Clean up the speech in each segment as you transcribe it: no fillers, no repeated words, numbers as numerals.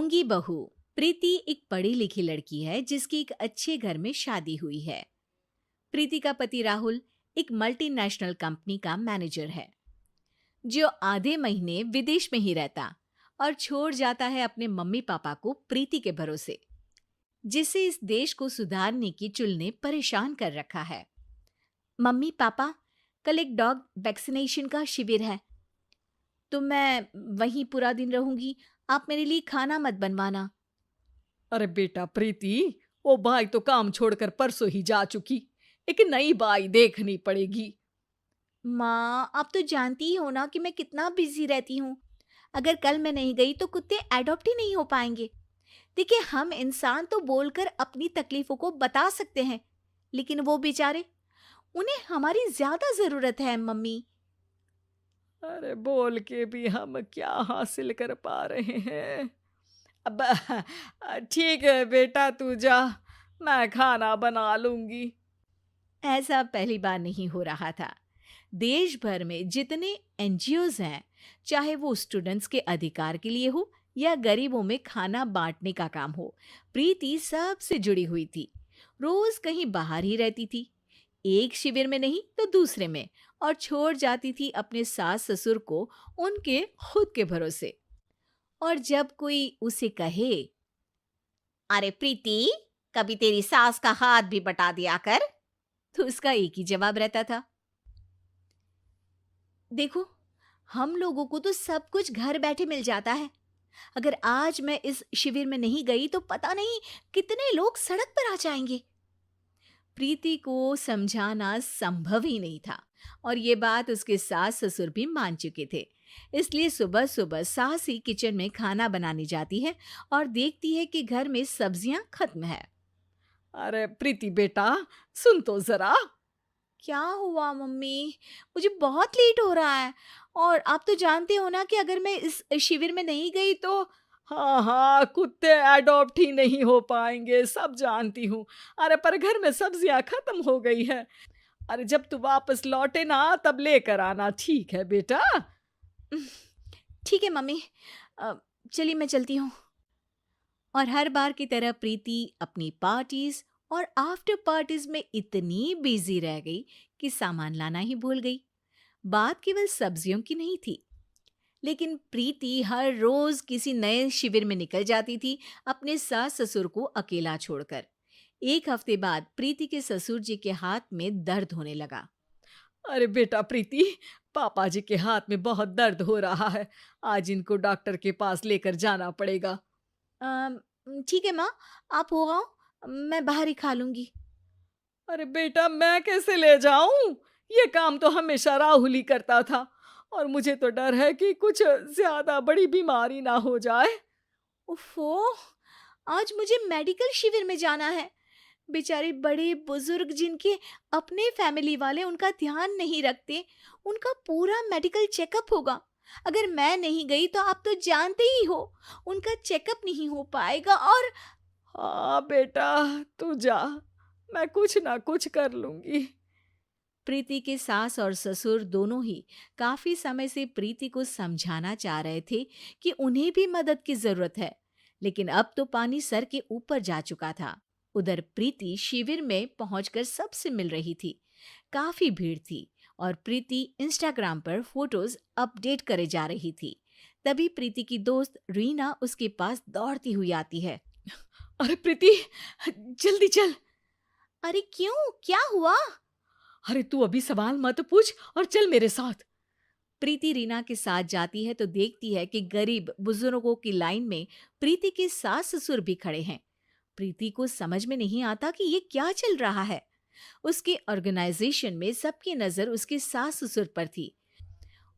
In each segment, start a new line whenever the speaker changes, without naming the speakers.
ढोंगी बहू। प्रीति एक पढ़ी लिखी लड़की है जिसकी एक अच्छे घर में शादी हुई है। प्रीति का पति राहुल एक मल्टीनेशनल कंपनी का मैनेजर है जो आधे महीने विदेश में ही रहता और छोड़ जाता है अपने मम्मी पापा को प्रीति के भरोसे, जिसे इस देश को सुधारने की चुल ने परेशान कर रखा है। मम्मी पापा, कल एक डॉग वैक्सीनेशन का शिविर है तो मैं वहीं पूरा दिन रहूंगी। आप मेरे लिए खाना मत बनवाना।
अरे बेटा प्रीति, वो बाई तो काम छोड़कर परसों ही जा चुकी। एक नई बाई देखनी पड़ेगी।
माँ, आप तो जानती ही हो ना कि मैं कितना बिजी रहती हूँ। अगर कल मैं नहीं गई तो कुत्ते एडॉप्ट ही नहीं हो पाएंगे। देखिए, हम इंसान तो बोलकर अपनी तकलीफों को बता सकते हैं, लेकिन वो बेचारे, उन्हें हमारी ज्यादा जरूरत है मम्मी।
अरे बोल के भी हम क्या हासिल कर पा रहे हैं। अब ठीक है बेटा, तू जा, मैं खाना बना लूंगी।
ऐसा पहली बार नहीं हो रहा था। देश भर में जितने एनजीओज हैं, चाहे वो स्टूडेंट्स के अधिकार के लिए हो या गरीबों में खाना बांटने का काम हो, प्रीति सबसे जुड़ी हुई थी। रोज कहीं बाहर ही रहती थी, एक शिविर में नहीं तो दूसरे में, और छोड़ जाती थी अपने सास ससुर को उनके खुद के भरोसे। और जब कोई उसे कहे, अरे प्रीति, कभी तेरी सास का हाथ भी बटा दिया कर, तो उसका एक ही जवाब रहता था, देखो, हम लोगों को तो सब कुछ घर बैठे मिल जाता है। अगर आज मैं इस शिविर में नहीं गई तो पता नहीं कितने लोग सड़क पर आ जाएंगे। प्रीति को समझाना संभव ही नहीं था और ये बात उसके सास ससुर भी मान चुके थे। इसलिए सुबह सुबह सास ही किचन में खाना बनाने जाती है और देखती है कि घर में सब्जियां खत्म है।
अरे प्रीति बेटा, सुन तो जरा।
क्या हुआ मम्मी? मुझे बहुत लेट हो रहा है और आप तो जानते हो ना कि अगर मैं इस शिविर में नहीं गई तो।
हाँ हाँ, कुत्ते एडॉप्ट ही नहीं हो पाएंगे, सब जानती हूँ। अरे पर घर में सब्जियां खत्म हो गई है। अरे जब तू वापस लौटे ना तब लेकर आना, ठीक है बेटा?
ठीक है मम्मी, चलिए मैं चलती हूँ। और हर बार की तरह प्रीति अपनी पार्टीज और आफ्टर पार्टीज में इतनी बिजी रह गई कि सामान लाना ही भूल गई। बात केवल सब्जियों की नहीं थी, लेकिन प्रीति हर रोज किसी नए शिविर में निकल जाती थी, अपने सास ससुर को अकेला छोड़कर। एक हफ्ते बाद प्रीति के ससुर जी के हाथ में दर्द होने लगा।
अरे बेटा प्रीति, पापा जी के हाथ में बहुत दर्द हो रहा है। आज इनको डॉक्टर के पास लेकर जाना पड़ेगा।
ठीक है माँ, आप हो आओ, मैं बाहर ही खा लूंगी।
अरे बेटा, मैं कैसे ले जाऊं? ये काम तो हमेशा राहुल ही करता था और मुझे तो डर है कि कुछ ज्यादा बड़ी बीमारी ना हो जाए।
उफ़ो, आज मुझे मेडिकल शिविर में जाना है। बेचारे बड़े बुजुर्ग जिनके अपने फैमिली वाले उनका ध्यान नहीं रखते, उनका पूरा मेडिकल चेकअप होगा। अगर मैं नहीं गई तो आप तो जानते ही हो, उनका चेकअप नहीं हो पाएगा। और
हाँ बेटा, तू जा, मैं कुछ ना कुछ कर लूंगी।
प्रीति के सास और ससुर दोनों ही काफी समय से प्रीति को समझाना चाह रहे थे कि उन्हें भी मदद की जरूरत है, लेकिन अब तो पानी सर के ऊपर जा चुका था। उधर प्रीति शिविर में पहुंचकर सबसे मिल रही थी। काफी भीड़ थी और प्रीति इंस्टाग्राम पर फोटोज अपडेट करे जा रही थी। तभी प्रीति की दोस्त रीना उसके पास दौड़ती हुई आती है।
अरे प्रीति, जल्दी चल।
अरे क्यों, क्या हुआ?
अरे तू अभी सवाल मत पूछ और चल मेरे साथ।
प्रीति रीना के साथ जाती है तो देखती है कि गरीब बुजुर्गों की लाइन में प्रीति के सास ससुर भी खड़े हैं। प्रीति को समझ में नहीं आता कि ये क्या चल रहा है। उसके ऑर्गेनाइजेशन में सबकी नजर उसके सास ससुर पर थी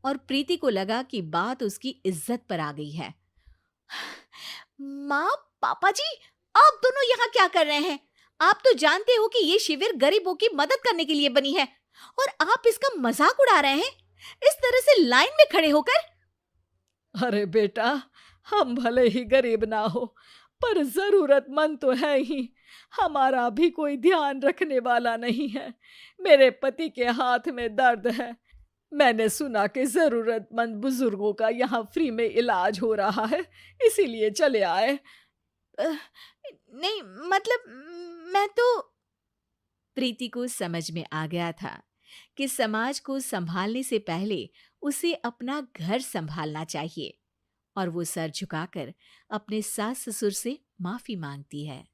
और प्रीति को लगा कि बात उसकी इज्जत पर आ गई है। माँ, पापा जी, आप दोनों यहाँ क्या कर रहे हैं? आप तो जानते हो कि ये शिविर गरीबों की मदद करने के लिए बनी है और आप इसका मजाक उड़ा रहे हैं इस तरह से लाइन में खड़े होकर।
अरे बेटा, हम भले ही गरीब ना हो पर जरूरतमंद तो है ही। हमारा भी कोई ध्यान रखने वाला नहीं है। मेरे पति के हाथ में दर्द है, मैंने सुना कि ज़रूरतमंद बुजुर्गों का यहाँ फ्री में इलाज हो रहा है, इसीलिए चले आए।
अ, नहीं, मतलब मैं तो। प्रीति को समझ में आ गया था कि समाज को संभालने से पहले उसे अपना घर संभालना चाहिए, और वो सर झुकाकर अपने सास ससुर से माफी मांगती है।